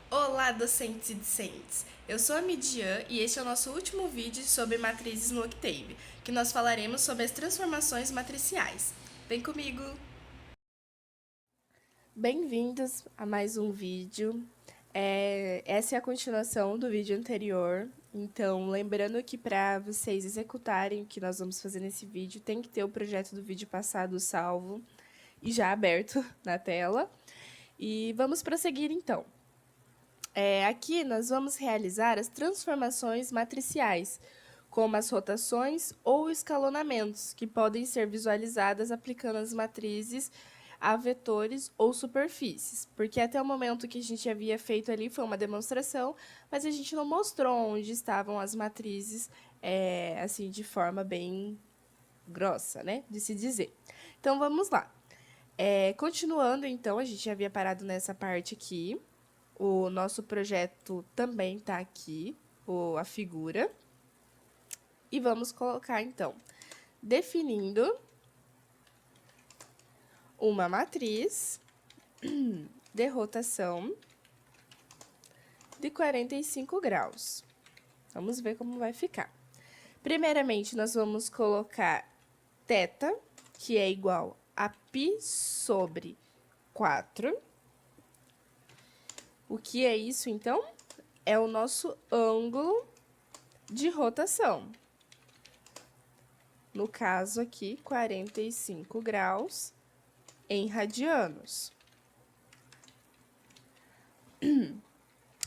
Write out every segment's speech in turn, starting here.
Olá, docentes e discentes! Eu sou a Midian e este é o nosso último vídeo sobre matrizes no Octave, que nós falaremos sobre as transformações matriciais. Vem comigo! Bem-vindos a mais um vídeo. Essa é a continuação do vídeo anterior, então lembrando que para vocês executarem o que nós vamos fazer nesse vídeo, tem que ter o projeto do vídeo passado salvo e já aberto na tela. E vamos prosseguir então. Aqui nós vamos realizar as transformações matriciais, como as rotações ou escalonamentos, que podem ser visualizadas aplicando as matrizes a vetores ou superfícies, porque até o momento que a gente havia feito ali foi uma demonstração, mas a gente não mostrou onde estavam as matrizes, assim, de forma bem grossa, né, de se dizer. Então, vamos lá. Continuando, então, a gente havia parado nessa parte aqui. O nosso projeto também está aqui, a figura. E vamos colocar, então, definindo uma matriz de rotação de 45 graus. Vamos ver como vai ficar. Primeiramente, nós vamos colocar θ, que é igual a π sobre 4. O que é isso, então? É o nosso ângulo de rotação. No caso aqui, 45 graus em radianos.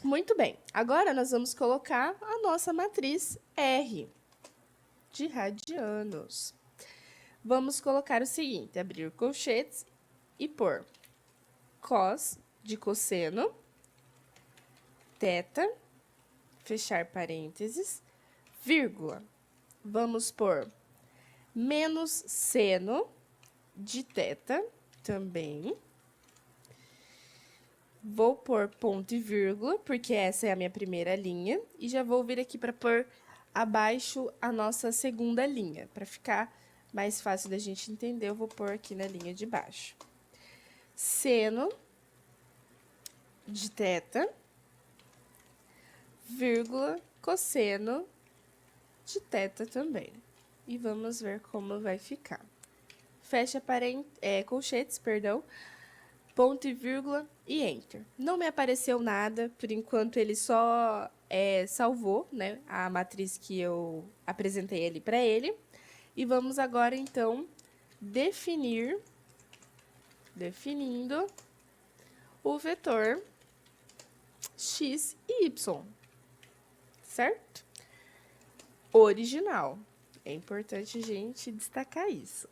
Muito bem, agora nós vamos colocar a nossa matriz R de radianos. Vamos colocar o seguinte, abrir colchetes e pôr cos de cosseno, θ, fechar parênteses, vírgula. Vamos pôr menos seno de θ também. Vou pôr ponto e vírgula, porque essa é a minha primeira linha. E já vou vir aqui para pôr abaixo a nossa segunda linha. Para ficar mais fácil da gente entender, eu vou pôr aqui na linha de baixo. Seno de θ, vírgula, cosseno de θ também. E vamos ver como vai ficar. Fecha colchetes, perdão. Ponto e vírgula e Enter. Não me apareceu nada, por enquanto ele só salvou, né, a matriz que eu apresentei ali para ele. E vamos agora, então, definindo o vetor x e y, certo? Original. É importante a gente destacar isso.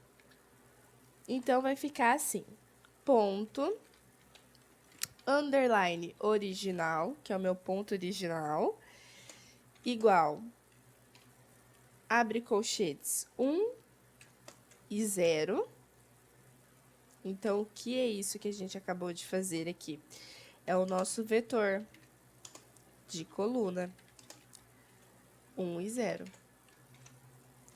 Então, vai ficar assim, ponto, underline original, que é o meu ponto original, igual, abre colchetes, 1 e 0. Então, o que é isso que a gente acabou de fazer aqui? É o nosso vetor de coluna, 1 e 0.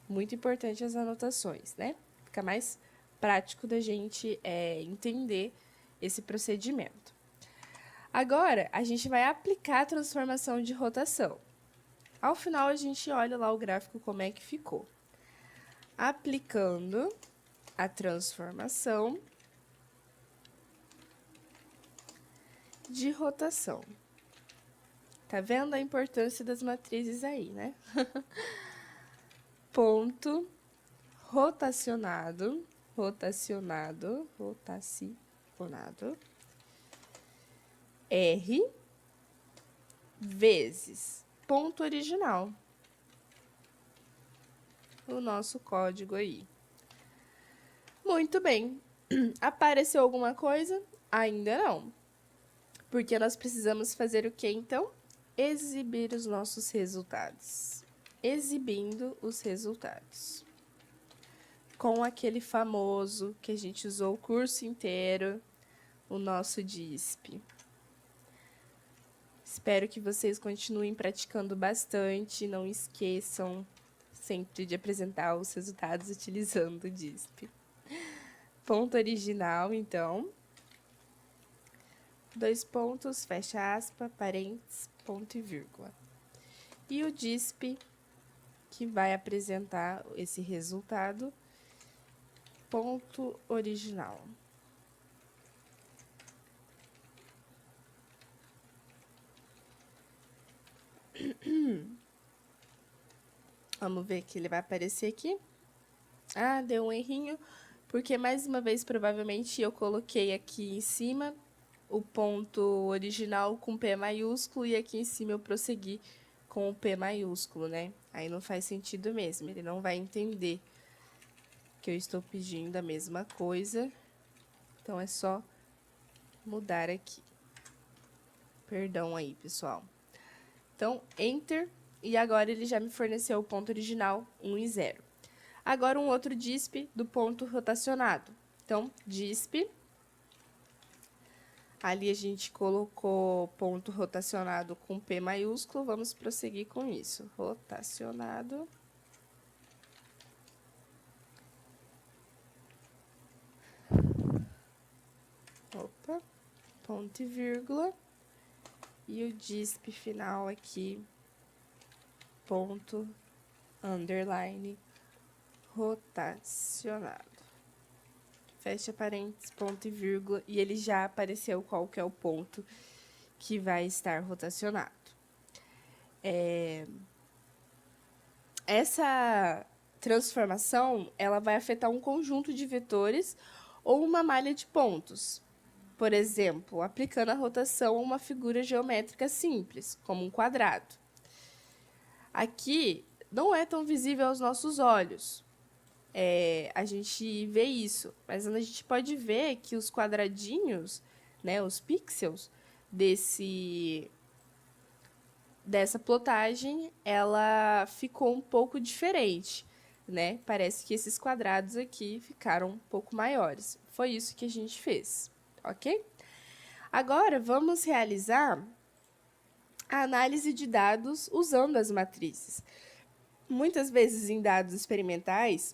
Muito importante as anotações, né? Fica mais prático da gente entender esse procedimento. Agora, a gente vai aplicar a transformação de rotação. Ao final, a gente olha lá o gráfico como é que ficou. Aplicando a transformação de rotação. Tá vendo a importância das matrizes aí, né? Ponto rotacionado, R vezes ponto original. O nosso código aí. Muito bem. Apareceu alguma coisa? Ainda não. Porque nós precisamos fazer o que, então? Exibir os nossos resultados. Exibindo os resultados. Com aquele famoso que a gente usou o curso inteiro, o nosso DISP. Espero que vocês continuem praticando bastante, não esqueçam sempre de apresentar os resultados utilizando o DISP. Ponto original, então, dois pontos, fecha aspas, parênteses, ponto e vírgula. E o DISP, que vai apresentar esse resultado, ponto original. Vamos ver que ele vai aparecer aqui. Ah, deu um errinho, porque mais uma vez, provavelmente, eu coloquei aqui em cima o ponto original com P maiúsculo e aqui em cima eu prossegui com o P maiúsculo, né? Aí não faz sentido mesmo, ele não vai entender que eu estou pedindo a mesma coisa. Então, é só mudar aqui. Perdão aí, pessoal. Então, Enter, e agora ele já me forneceu o ponto original 1 e 0. Agora, um outro DISP do ponto rotacionado. Então, DISP. Ali a gente colocou ponto rotacionado com P maiúsculo. Vamos prosseguir com isso. Rotacionado. Opa. Ponto e vírgula. E o DISP final aqui. Ponto, underline, rotacionado. Fecha parênteses, ponto e vírgula, e ele já apareceu qual que é o ponto que vai estar rotacionado. Essa transformação, ela vai afetar um conjunto de vetores ou uma malha de pontos. Por exemplo, aplicando a rotação a uma figura geométrica simples, como um quadrado. Aqui, não é tão visível aos nossos olhos. A gente vê isso, mas a gente pode ver que os quadradinhos, né, os pixels dessa plotagem, ela ficou um pouco diferente, né? Parece que esses quadrados aqui ficaram um pouco maiores. Foi isso que a gente fez, ok? Agora, vamos realizar a análise de dados usando as matrizes. Muitas vezes em dados experimentais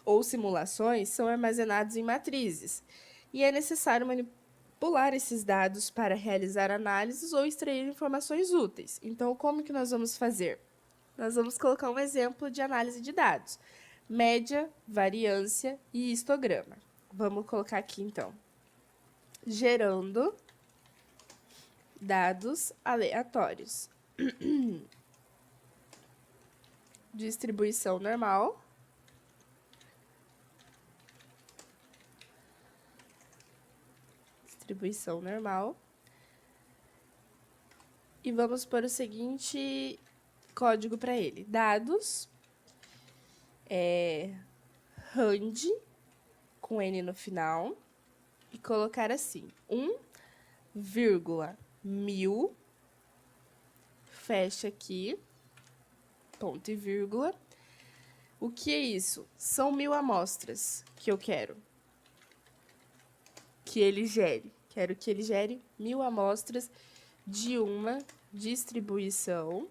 ou simulações são armazenados em matrizes, e é necessário manipular esses dados para realizar análises ou extrair informações úteis. Então, como que nós vamos fazer? Nós vamos colocar um exemplo de análise de dados: média, variância e histograma. Vamos colocar aqui, então, gerando dados aleatórios. Distribuição normal. Distribuição normal. E vamos pôr o seguinte código para ele: dados, rand, com N no final, e colocar assim, 1,1000, fecha aqui, ponto e vírgula. O que é isso? São 1000 amostras que eu quero que ele gere. Quero que ele gere 1000 amostras de uma distribuição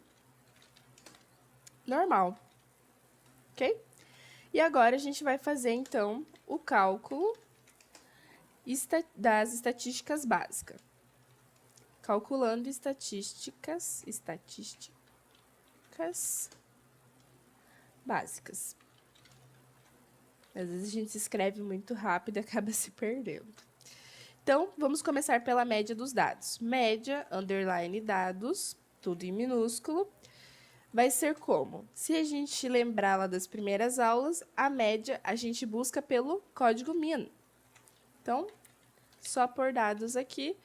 normal, ok? E agora a gente vai fazer, então, o cálculo das estatísticas básicas. Calculando estatísticas básicas. Às vezes a gente escreve muito rápido e acaba se perdendo. Então, vamos começar pela média dos dados. Média, underline dados, tudo em minúsculo. Vai ser como? Se a gente lembrar lá das primeiras aulas, a média a gente busca pelo código min. Então, só por dados aqui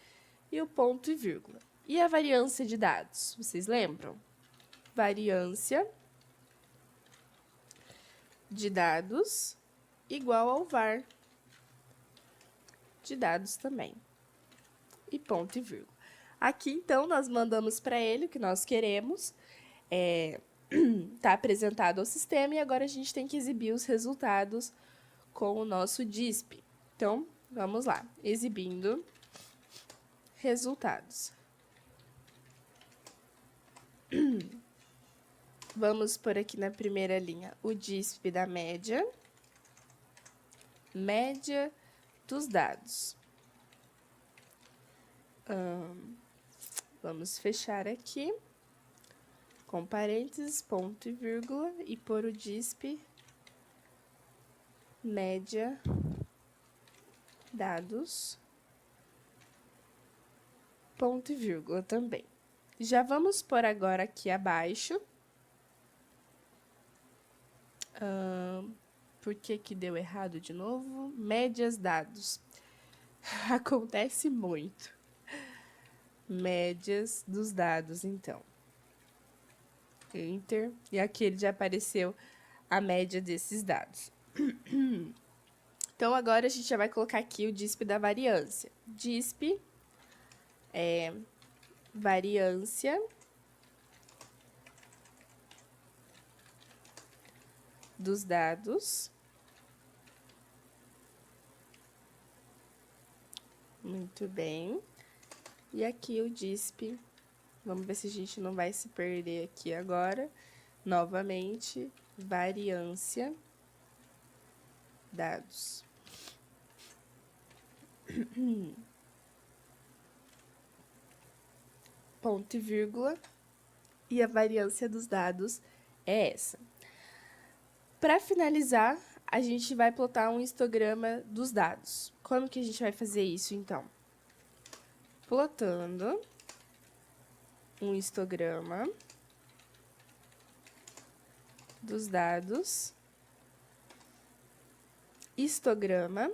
e o ponto e vírgula. E a variância de dados? Vocês lembram? Variância de dados igual ao var de dados também. E ponto e vírgula. Aqui, então, nós mandamos para ele o que nós queremos. Está apresentado ao sistema e agora a gente tem que exibir os resultados com o nosso DISP. Então, vamos lá. Exibindo resultados. Vamos por aqui na primeira linha o DISP da média. Média dos dados. Vamos fechar aqui, com parênteses, ponto e vírgula, e pôr o DISP média dados, ponto e vírgula também. Já vamos pôr agora aqui abaixo. Por que que deu errado de novo? Médias dados. Acontece muito. Médias dos dados, então. Enter. E aqui ele já apareceu a média desses dados. Então, agora a gente já vai colocar aqui o DISP da variância. DISP é variância dos dados. Muito bem. E aqui o DISP, vamos ver se a gente não vai se perder aqui agora. Novamente, variância dados. Ponto e vírgula. E a variância dos dados é essa. Para finalizar, a gente vai plotar um histograma dos dados. Como que a gente vai fazer isso, então? Plotando um histograma dos dados. Histograma.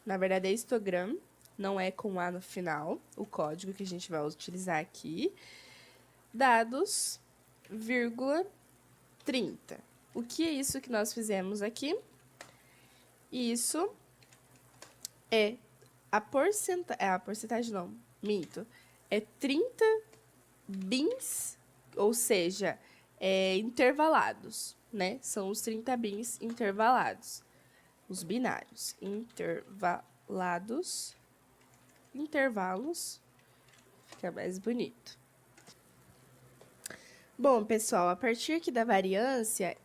Na verdade, é histogram, não é com A no final, o código que a gente vai utilizar aqui. Dados, vírgula, 30. O que é isso que nós fizemos aqui? Isso é a porcentagem não, minto. É 30 bins, ou seja, intervalados, né? São os 30 bins intervalados. Os binários. Intervalos, fica mais bonito. Bom, pessoal, a partir aqui da variância,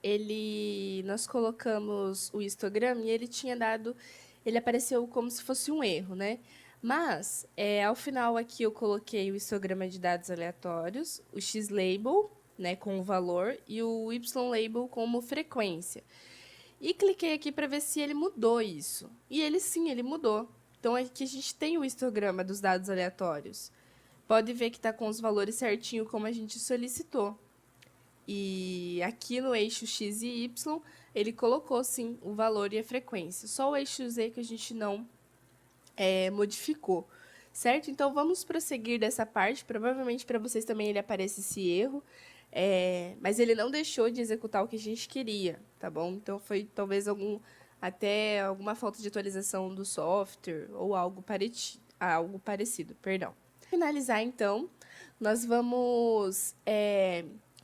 nós colocamos o histograma e ele apareceu como se fosse um erro, né? Mas, ao final aqui eu coloquei o histograma de dados aleatórios, o x-label, né, com o valor, e o y-label como frequência. E cliquei aqui para ver se ele mudou isso. E ele mudou. Então, aqui a gente tem o histograma dos dados aleatórios. Pode ver que está com os valores certinho como a gente solicitou. E aqui no eixo X e Y, ele colocou, sim, o valor e a frequência. Só o eixo Z que a gente não modificou, certo? Então, vamos prosseguir dessa parte. Provavelmente, para vocês também, ele aparece esse erro. Mas ele não deixou de executar o que a gente queria, tá bom? Então, foi talvez até alguma falta de atualização do software ou algo parecido, perdão. Para finalizar, então, nós vamos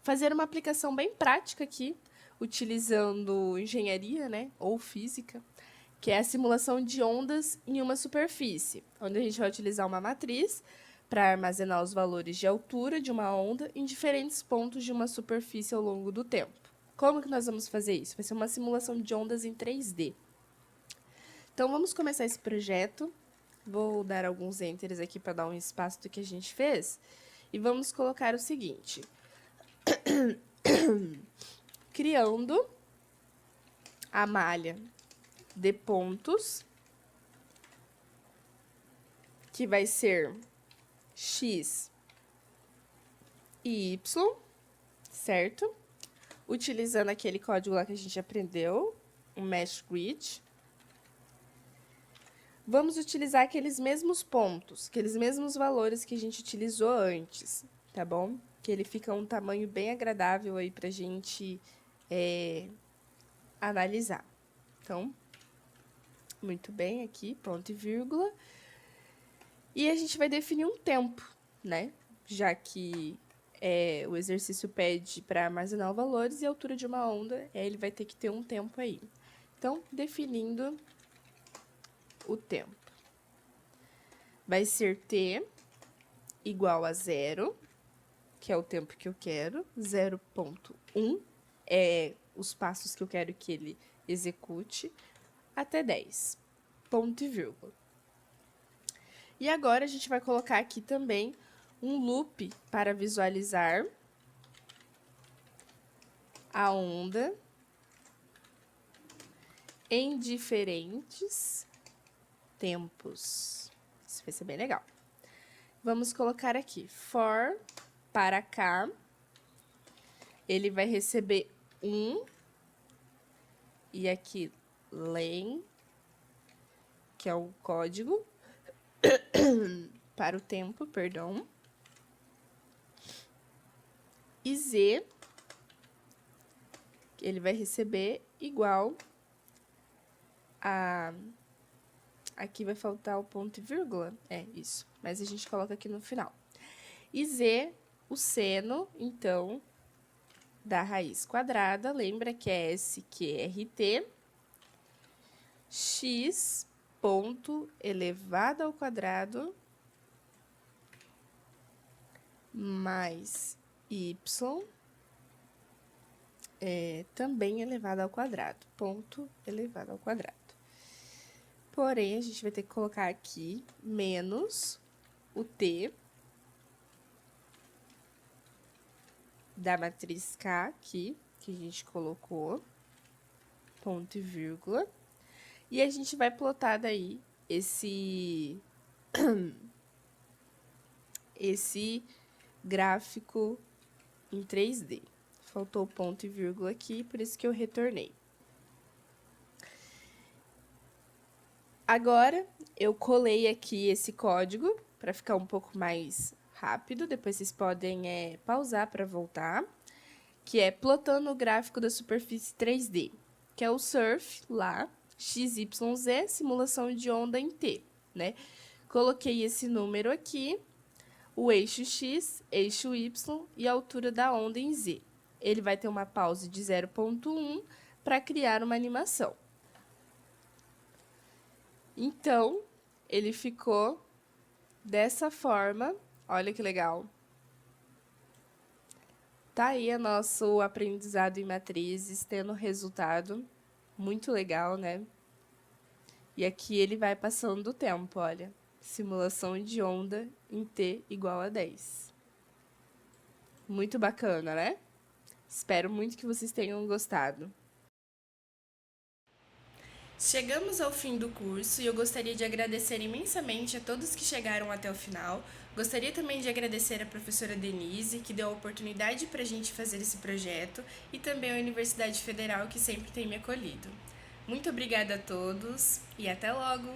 fazer uma aplicação bem prática aqui, utilizando engenharia, né, ou física, que é a simulação de ondas em uma superfície, onde a gente vai utilizar uma matriz para armazenar os valores de altura de uma onda em diferentes pontos de uma superfície ao longo do tempo. Como que nós vamos fazer isso? Vai ser uma simulação de ondas em 3D. Então, vamos começar esse projeto. Vou dar alguns enters aqui para dar um espaço do que a gente fez. E vamos colocar o seguinte. Criando a malha de pontos, que vai ser X e Y, certo? Utilizando aquele código lá que a gente aprendeu, um mesh grid. Vamos utilizar aqueles mesmos pontos, aqueles mesmos valores que a gente utilizou antes, tá bom? Que ele fica um tamanho bem agradável aí pra gente analisar. Então, muito bem, aqui, ponto e vírgula. E a gente vai definir um tempo, né? Já que o exercício pede para armazenar os valores e a altura de uma onda, ele vai ter que ter um tempo aí. Então, definindo o tempo. Vai ser t igual a 0, que é o tempo que eu quero. 0,1 é os passos que eu quero que ele execute, até 10. Ponto e vírgula. E agora a gente vai colocar aqui também um loop para visualizar a onda em diferentes tempos. Isso vai ser bem legal. Vamos colocar aqui for para cá. Ele vai receber 1. E aqui len, que é o código para o tempo, perdão. E z, ele vai receber igual a... Aqui vai faltar o ponto e vírgula, é isso, mas a gente coloca aqui no final. E z, o seno, então, da raiz quadrada, lembra que é SQRT, x ponto elevado ao quadrado mais y também elevado ao quadrado, ponto elevado ao quadrado. Porém, a gente vai ter que colocar aqui menos o t da matriz K aqui, que a gente colocou, ponto e vírgula. E a gente vai plotar daí esse gráfico em 3D. Faltou o ponto e vírgula aqui, por isso que eu retornei. Agora, eu colei aqui esse código para ficar um pouco mais rápido. Depois vocês podem pausar para voltar. Que é plotando o gráfico da superfície 3D, que é o surf lá, XYZ, simulação de onda em T, né? Coloquei esse número aqui, o eixo X, eixo Y e a altura da onda em Z. Ele vai ter uma pause de 0,1 para criar uma animação. Então, ele ficou dessa forma. Olha que legal. Tá aí o nosso aprendizado em matrizes, tendo resultado muito legal, né? E aqui ele vai passando o tempo, olha. Simulação de onda em T igual a 10. Muito bacana, né? Espero muito que vocês tenham gostado. Chegamos ao fim do curso e eu gostaria de agradecer imensamente a todos que chegaram até o final. Gostaria também de agradecer a professora Denise, que deu a oportunidade para a gente fazer esse projeto, e também a Universidade Federal, que sempre tem me acolhido. Muito obrigada a todos e até logo!